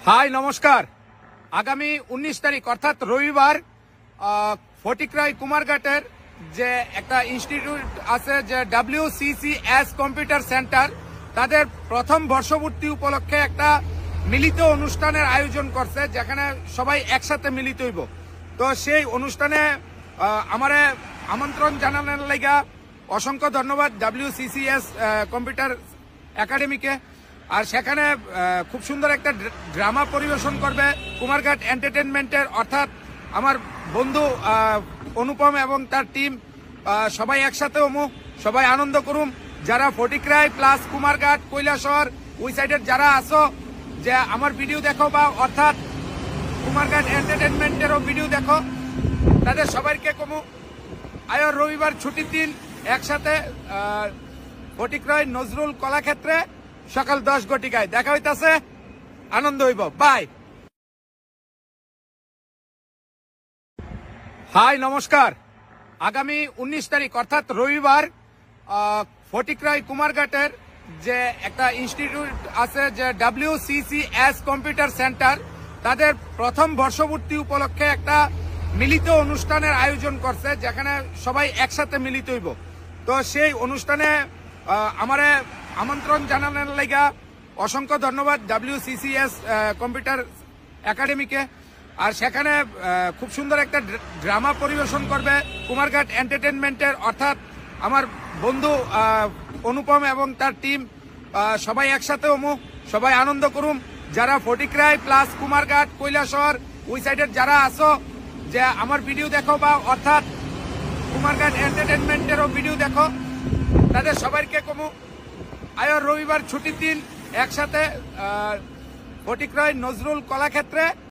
High নমস্কার। আগামী 19 তারিখ অর্থাৎ রবিবার ফটিকরাই কুমারঘাটের যে একটা ইনস্টিটিউট আছে যে WCCS কম্পিউটার সেন্টার, তাদের প্রথম বর্ষপূর্তি উপলক্ষে একটা মিলিত অনুষ্ঠানের আয়োজন করছে, যেখানে সবাই একসাথে মিলিত হইব। তো সেই অনুষ্ঠানে আমার আমন্ত্রণ জানানোর লাগা অসংখ্য ধন্যবাদ WCCS কম্পিউটার একাডেমিকে। আর সেখানে খুব সুন্দর একটা ড্রামা পরিবেশন করবে কুমারঘাট এন্টারটেনমেন্টের, অর্থাৎ আমার বন্ধু অনুপম এবং তার টিম। সবাই একসাথে সবাই আনন্দ করুম। যারা ফটিকরাই প্লাস কুমারঘাট কৈলাসহর ওই সাইডের যারা আসো, যে আমার ভিডিও দেখো বা অর্থাৎ কুমারঘাট এন্টারটেনমেন্টেরও ভিডিও দেখো, তাদের সবাইকে কমু আয়র রবিবার ছুটির দিন একসাথে ফটিকরাই নজরুল কলাক্ষেত্রে সকাল 10 ঘটিকায় দেখা হইতাছে। আনন্দ হইব। বাই। হাই নমস্কার। আগামী 19 তারিখ অর্থাৎ রবিবার ফটিকরাই কুমারঘাটের যে একটা ইনস্টিটিউট আছে যে WCCS কম্পিউটার সেন্টার, তাদের প্রথম বর্ষপূর্তি উপলক্ষে একটা মিলিত অনুষ্ঠানের আয়োজন করছে, যেখানে সবাই একসাথে মিলিত হইব। তো সেই অনুষ্ঠানে আমার আমন্ত্রণ জানানোর লাগা অসংখ্য ধন্যবাদ WCCS কম্পিউটার একাডেমিকে। আর সেখানে খুব সুন্দর একটা ড্রামা পরিবেশন করবে কুমারঘাট এন্টারটেনমেন্টের, অর্থাৎ আমার বন্ধু অনুপম এবং তার টিম। সবাই একসাথে সবাই আনন্দ করুম। যারা ফটিকরাই প্লাস কুমারঘাট কৈলাসহর ওই সাইডের যারা আসো, যে আমার ভিডিও দেখো বা অর্থাৎ কুমারঘাট এন্টারটেনমেন্টেরও ভিডিও দেখো, তাদের সবাইকে কমু আয়র রবিবার ছুটির দিন একসাথে ফটিকরাই নজরুল কলাক্ষেত্রে